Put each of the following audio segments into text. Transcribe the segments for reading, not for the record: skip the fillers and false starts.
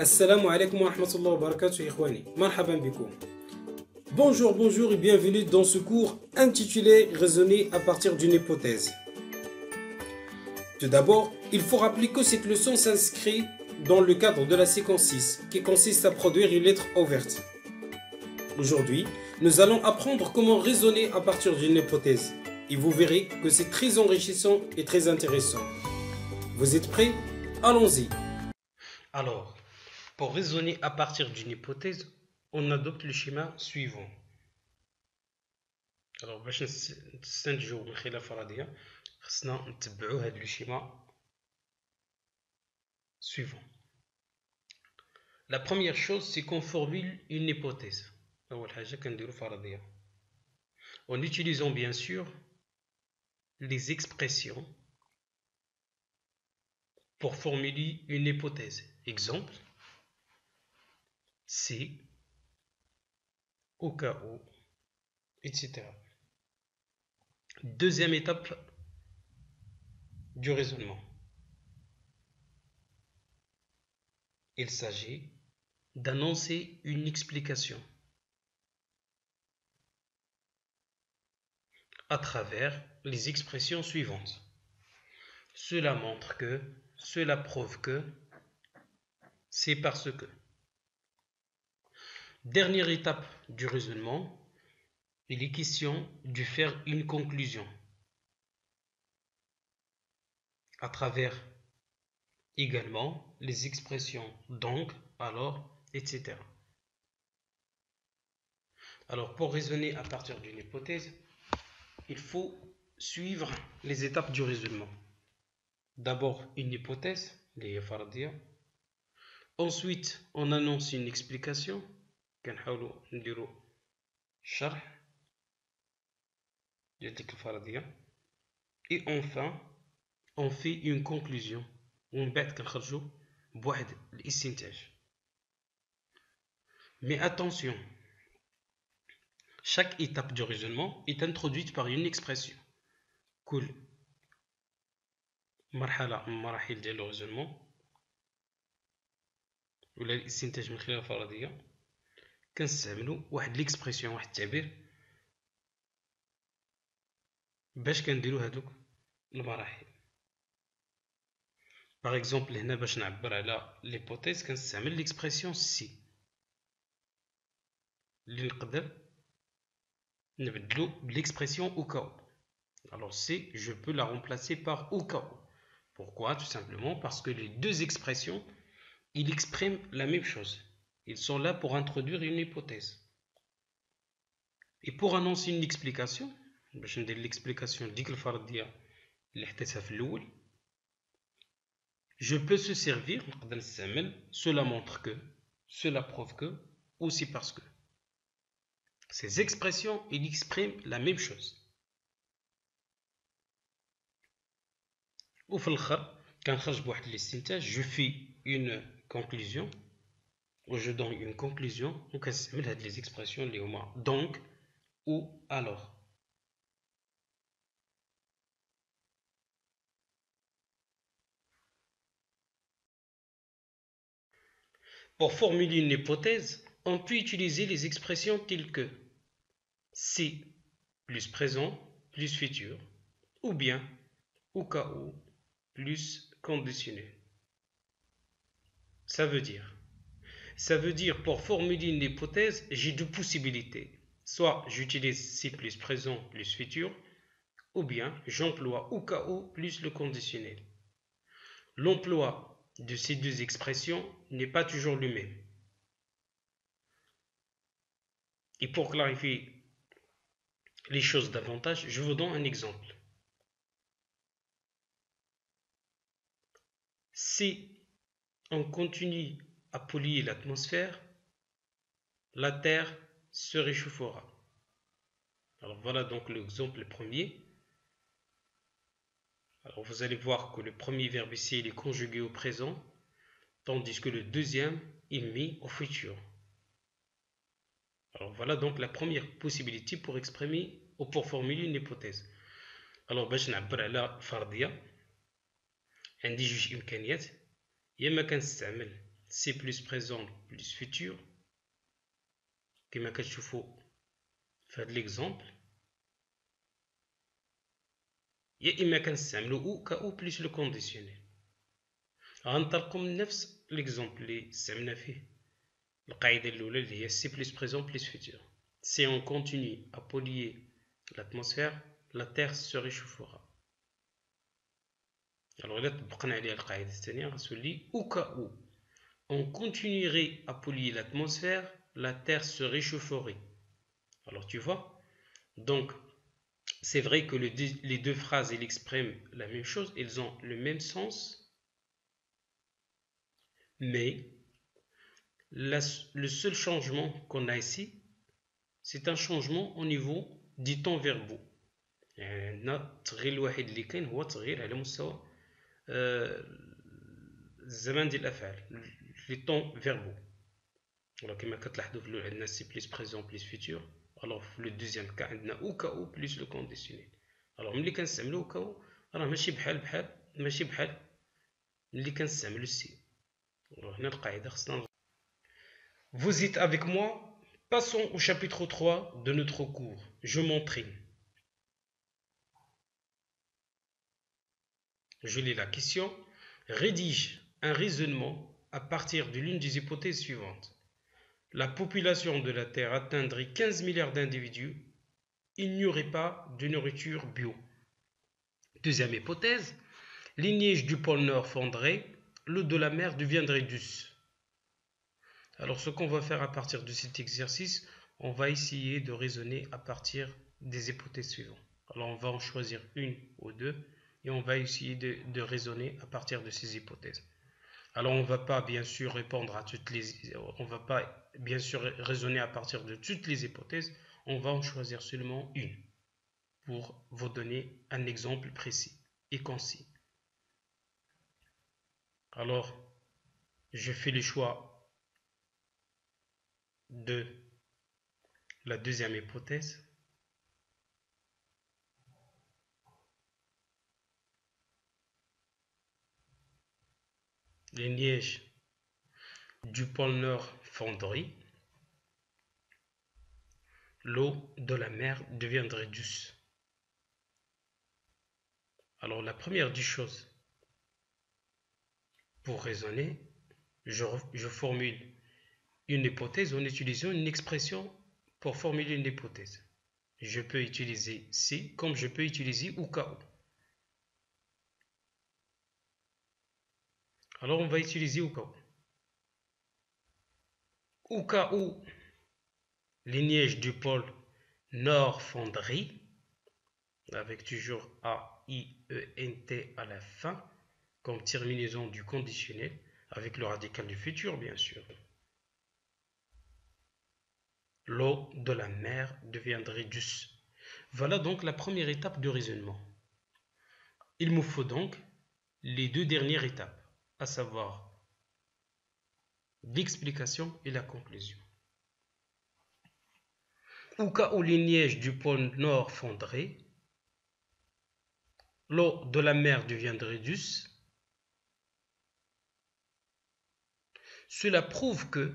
Assalamu alaikum wa rahmatullahi wa barakatuh, ikhwani. Marhaban bikoum. Bonjour et bienvenue dans ce cours intitulé Raisonner à partir d'une hypothèse. Tout d'abord, il faut rappeler que cette leçon s'inscrit dans le cadre de la séquence 6, qui consiste à produire une lettre ouverte. Aujourd'hui, nous allons apprendre comment raisonner à partir d'une hypothèse. Et vous verrez que c'est très enrichissant et très intéressant. Vous êtes prêts? Allons-y. Alors, pour raisonner à partir d'une hypothèse, on adopte le schéma suivant. Alors, باش نستنتجوا من خلال فرضية خصنا نتبعوا هذا الشيما suivant. La première chose, c'est qu'on formule une hypothèse. أول حاجة كنديروا فرضية. En utilisant bien sûr les expressions pour formuler une hypothèse. Exemple, si, au cas où, etc. Deuxième étape du raisonnement. Il s'agit d'annoncer une explication à travers les expressions suivantes. Cela montre que, cela prouve que, c'est parce que. Dernière étape du raisonnement, il est question de faire une conclusion à travers également les expressions donc, alors, etc. Alors, pour raisonner à partir d'une hypothèse, il faut suivre les étapes du raisonnement. D'abord, une hypothèse, les fardia. Ensuite, on annonce une explication. Et enfin, on fait une conclusion. Mais attention, chaque étape du raisonnement est introduite par une expression. كل مرحلة من مراحل ديال الريزونمون ولا الاستنتاج من خلال الفرضية كنستعملوا واحد ليكسبرسيون واحد التعبير باش كنديروا هادوك المراحل. باغ اكزومبل هنا باش نعبر على ليبوتيز كنستعمل ليكسبرسيون سي اللي نقدر نبدلو بليكسبرسيون او كاو. Alors C, je peux la remplacer par au cas où. Pourquoi? Tout simplement parce que les deux expressions, ils expriment la même chose. Ils sont là pour introduire une hypothèse. Et pour annoncer une explication, باش ندير l'explication ديك الفرضية اللي حطيتها في الأول, je peux se servir, نقدر نستعمل cela montre que, cela prouve que, aussi parce que. Ces expressions, ils expriment la même chose. وفي الآخر كنخرج بواحد الاستنتاج, je fais une conclusion ou je donne une conclusion وكنستعمل هاد les expressions اللي هما donc ou alors. Pour formuler une hypothèse, on peut utiliser les expressions telles que si plus présent plus futur ou bien au cas où plus conditionnel. Ça veut dire pour formuler une hypothèse, j'ai deux possibilités. Soit j'utilise si plus présent plus futur, ou bien j'emploie au cas où plus le conditionnel. L'emploi de ces deux expressions n'est pas toujours le même. Et pour clarifier les choses davantage, je vous donne un exemple. Si on continue à polluer l'atmosphère, la Terre se réchauffera. Alors voilà donc l'exemple premier. Alors vous allez voir que le premier verbe ici il est conjugué au présent, tandis que le deuxième est mis au futur. Alors voilà donc la première possibilité pour exprimer ou pour formuler une hypothèse. Alors باش نعبر على فرضية عندي جوج إمكانيات. يا إما كنستعمل سي بلس بريزون بلس فيتور كما كتشوفوا في هذا ليكزامبل، يا اما كنستعملوا او كاو بلس لو كونديسيونيل. غنطلقوا من نفس ليكزامبل اللي استعملنا فيه القاعده الاولى اللي هي سي بلس بريزون بلس فيتور. Si on continue à polluer l'atmosphère, la Terre se réchauffera. Alors là, طبقنا عليها القاعدة الثانية غتولي au cas où on continuerait à polluer l'atmosphère, la Terre se réchaufferait. Alors tu vois, donc c'est vrai que les deux phrases elles expriment la même chose, elles ont le même sens, mais le seul changement qu'on a ici, c'est un changement au niveau des temps verbaux. يعني عندنا التغيير الوحيد اللي كاين هو التغيير على مستوى الزمان ديال الافعال لي طون فيربو. ولا كما كتلاحظوا في الاول عندنا سي بلس بريزون بلس فيتور، الوغ في لو دوزيام كا عندنا او كاو بلس لو كونديسيونيل. الوغ ملي كنستعملو كاو راه ماشي بحال ملي كنستعملو سي. هنا القاعده خصنا. Vous êtes avec moi? Passons au chapitre 3 de notre cours. Je m'entraîne. Je lis la question. Rédige un raisonnement à partir de l'une des hypothèses suivantes. La population de la Terre atteindrait 15 milliards d'individus. Il n'y aurait pas de nourriture bio. Deuxième hypothèse. Les neiges du pôle Nord fondraient. L'eau de la mer deviendrait douce. Alors ce qu'on va faire à partir de cet exercice, on va essayer de raisonner à partir des hypothèses suivantes. Alors on va en choisir une ou deux et on va essayer de raisonner à partir de ces hypothèses. Alors on ne va pas bien sûr répondre à toutes les, on va pas bien sûr raisonner à partir de toutes les hypothèses, on va en choisir seulement une pour vous donner un exemple précis et concis. Alors je fais le choix de la deuxième hypothèse. Les neiges du pôle Nord fondraient, l'eau de la mer deviendrait douce. Alors la première des choses, pour raisonner, je formule une hypothèse en utilisant une expression pour formuler une hypothèse. Je peux utiliser si comme je peux utiliser au cas où. Alors on va utiliser au cas où. Au cas où les neiges du pôle Nord fondraient, avec toujours A-I-E-N-T à la fin, comme terminaison du conditionnel, avec le radical du futur bien sûr. L'eau de la mer deviendrait douce. Voilà donc la première étape de raisonnement. Il me faut donc les deux dernières étapes, à savoir l'explication et la conclusion. Au cas où les neiges du pôle Nord fondraient, l'eau de la mer deviendrait douce. Cela prouve que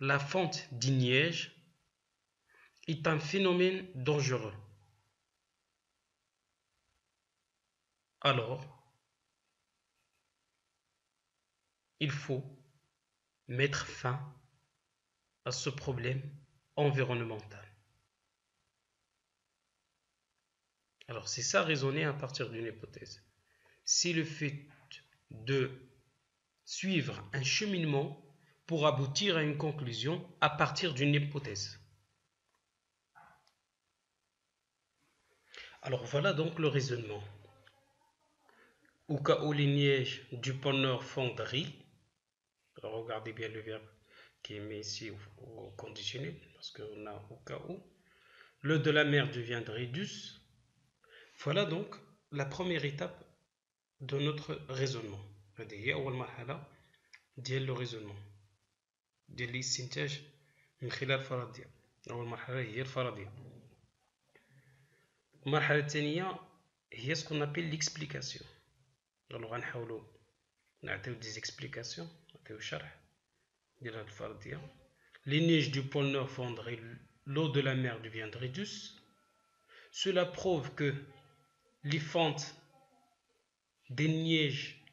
la fonte des neiges est un phénomène dangereux. Alors, il faut mettre fin à ce problème environnemental. Alors, c'est ça raisonner à partir d'une hypothèse. C'est le fait de suivre un cheminement pour aboutir à une conclusion à partir d'une hypothèse. Alors voilà donc le raisonnement. Au cas où les neiges du pôle Nord fondraient, alors regardez bien le verbe qui est mis ici au conditionnel, parce qu'on a au cas où, l'eau de la mer deviendrait douce. Voilà donc la première étape de notre raisonnement. هذه هي أول مرحلة ديال لو ريزونمون ديال الاستنتاج من خلال الفرضية. أول مرحلة هي الفرضية. المرحلة الثانية هي سكون أبيل ليكسبليكاسيون. غنحاولوا نعطيو des explications, نعطيو شرح ديال هاد الفرضية. Les neiges du pôle Nord fondraient et l'eau de la mer deviendrait douce. Cela prouve que les fentes des neiges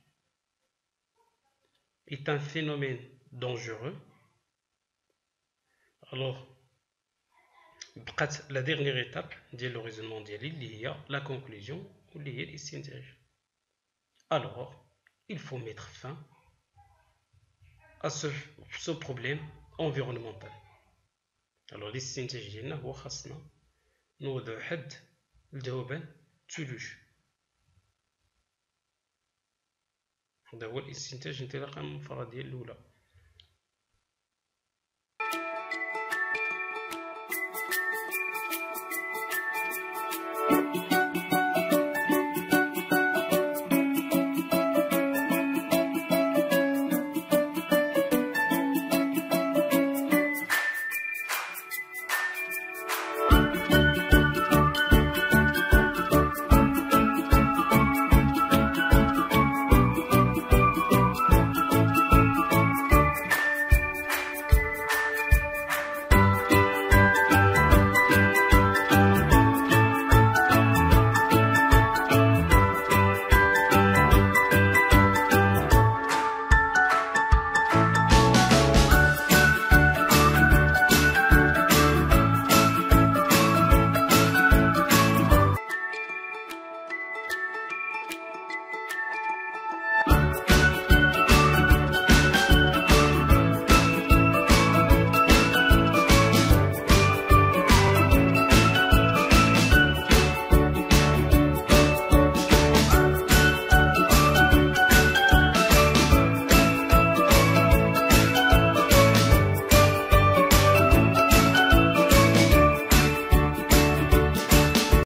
est un phénomène dangereux. Alors, la dernière étape de le raisonnement ديالي اللي هي la conclusion واللي هي الاستنتاج. Alors, il faut mettre fin à ce problème environnemental. Alors, الاستنتاج ديالنا هو خاصنا نوضع حد لذوبان الثلوج. هذا هو الاستنتاج انطلاقا من الفرضية الأولى.